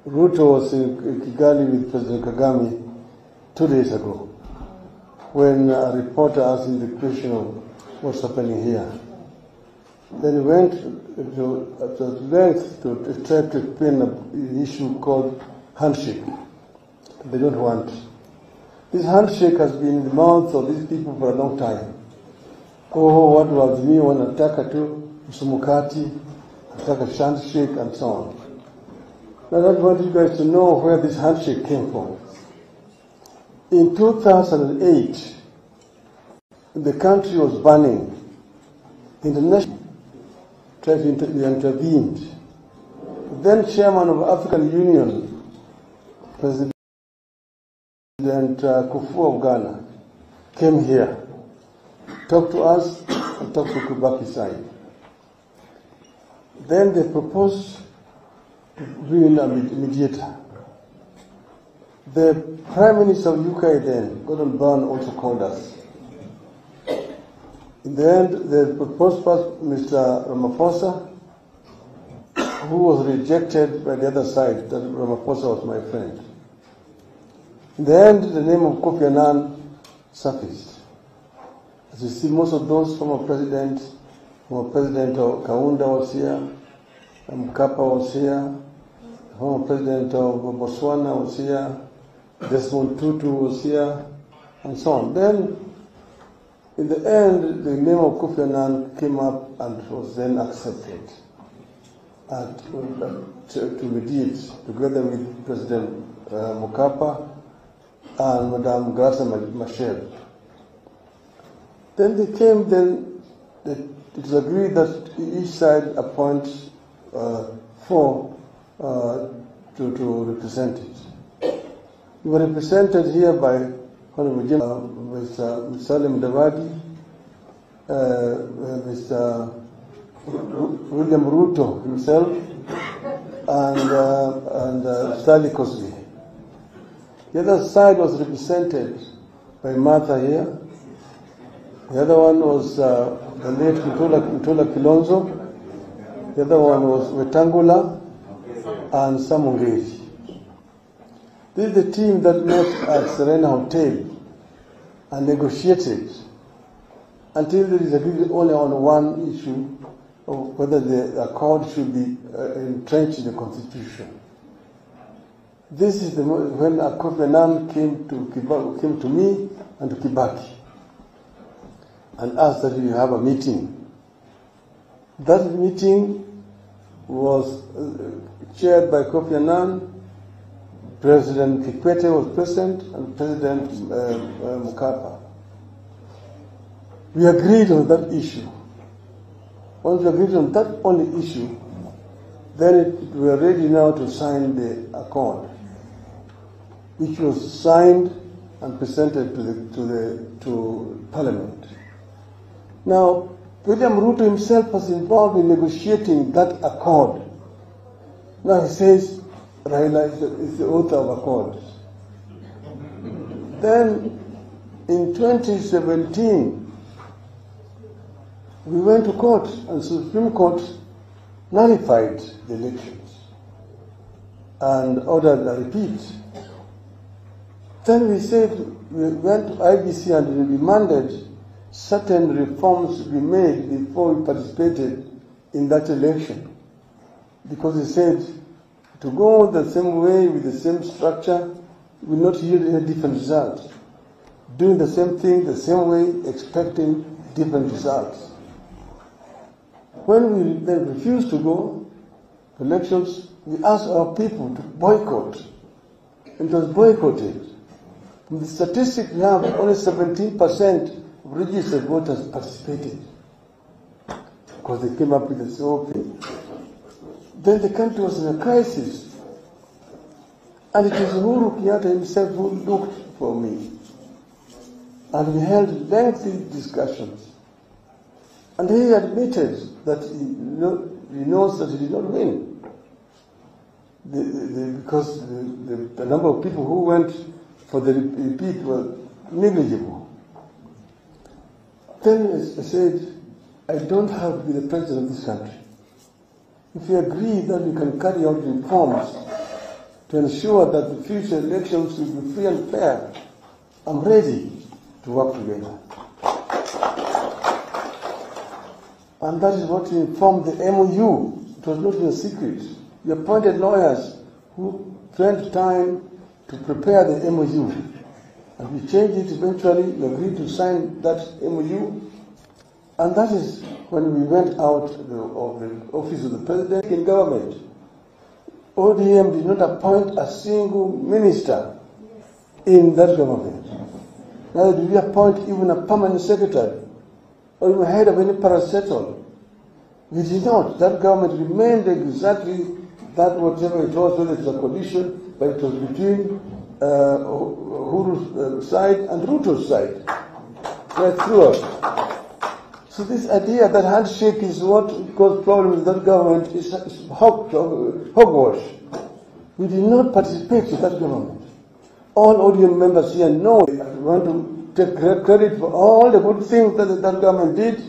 Ruto was in Kigali with President Kagame 2 days ago when a reporter asked him the question of what's happening here. Then he went at length to try to explain an issue called handshake. They don't want. This handshake has been in the mouths of these people for a long time. Oh, what was me wanataka tu msumukati, nataka handshake and so on. Now I want you guys to know where this handshake came from. In 2008, the country was burning. International tried to intervened. Then chairman of African Union, President Kufu of Ghana, came here, talked to us, and talked to Kibaki side. Then they proposed to bring in a mediator. The Prime Minister of UK then, Gordon Brown, also called us. In the end, the proposed Mr. Ramaphosa, who was rejected by the other side, that Ramaphosa was my friend. In the end, the name of Kofi Annan surfaced. As you see, most of those former presidents Kaunda was here, Mkapa was here, former president of Botswana was here, Desmond Tutu was here, and so on. Then, in the end, the name of Kofi Annan came up and was then accepted to mediate together with President Mkapa and Madame Graça Machel. Then they came, it was agreed that each side appoints four to represent it. We were represented here by Mr. Salim Davadi, Mr. William Ruto himself, and Stanley Cosby. The other side was represented by Martha here. The other one was the late Mtola Kilonzo. The other one was Wetangula and Samungeri. This is the team that met at Serena Hotel and negotiated until there is agreed only on one issue of whether the accord should be entrenched in the constitution. This is when Kofi Annan came to me and to Kibaki and asked that we have a meeting. That meeting was chaired by Kofi Annan. President Kikwete was present, and President Mkapa. We agreed on that issue. Once we agreed on that only issue, then we were ready now to sign the accord, which was signed and presented to Parliament. Now, William Ruto himself was involved in negotiating that accord. Now he says Raila is the author of accord. Then, in 2017, we went to court, and the Supreme Court nullified the elections and ordered a repeat. Then we said we went to IBC and we demanded certain reforms be made before we participated in that election, because they said to go the same way with the same structure will not yield any different results. Doing the same thing the same way, expecting different results. When we then refused to go to elections, we asked our people to boycott. It was boycotted. From the statistics we have, only 17% of registered voters participated, because they came up with the SOP. Then the country was in a crisis. And it was Uhuru Kenyatta himself who looked for me. And we held lengthy discussions. And he admitted that he knows that he did not win. Because the number of people who went for the repeat were negligible. Then I said, I don't have to be the president of this country. If you agree that we can carry out reforms to ensure that the future elections will be free and fair, I'm ready to work together. And that is what we informed the MOU. It was not a secret. We appointed lawyers who spent time to prepare the MOU. And we changed it eventually. We agreed to sign that MOU. And that is when we went out of the office of the president in government. ODM did not appoint a single minister in that government. Neither did we appoint even a permanent secretary or even head of any parastatal. We did not. That government remained exactly that whatever it was, whether it was a coalition, but it was between Uhuru's side and Ruto's side, right throughout. So this idea that handshake is what caused problems in that government is hogwash. We did not participate in that government. All ODM members here know I want to take credit for all the good things that that government did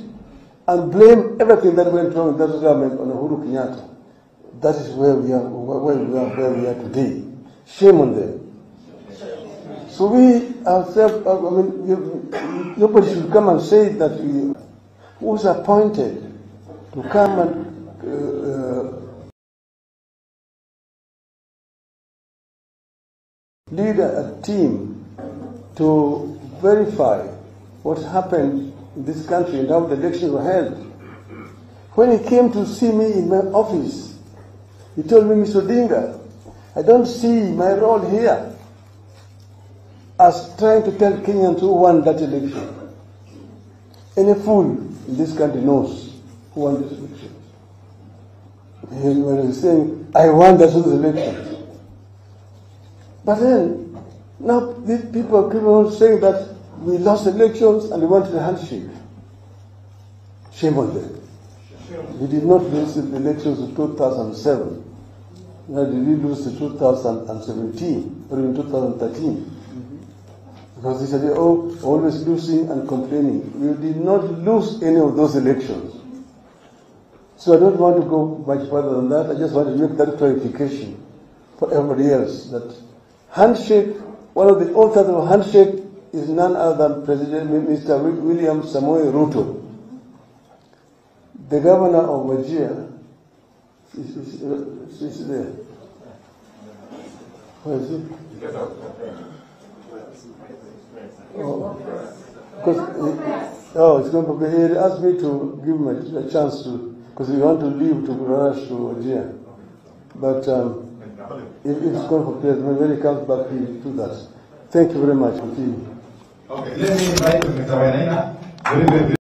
and blame everything that went wrong in that government on Uhuru Kenyatta. That is where we are today. Shame on them. So we ourselves, nobody should come and say that we was appointed to come and lead a team to verify what happened in this country and how the elections were held. When he came to see me in my office, he told me, Mr. Odinga, I don't see my role here as trying to tell Kenyans who won that election. Any fool in this country knows who won this election. When he's saying, I won those elections. But then, now these people keep on saying that we lost elections and we wanted a handshake. Shame on them. We did not lose the elections in 2007. Neither did we lose in 2017 or in 2013. Because they said, oh, always losing and complaining. We did not lose any of those elections. So I don't want to go much further than that. I just want to make that clarification for everybody else that handshake, one of the authors of handshake is none other than President Mr. William Samoei Ruto. The governor of Wajir is there. Where is he? It's going to be. He asked me to give him a chance to, because we want to leave to rush to Wajir. But if it's going for prayer, when he comes back, he will do that. Thank you very much. Okay, let me invite Mr. Wainaina.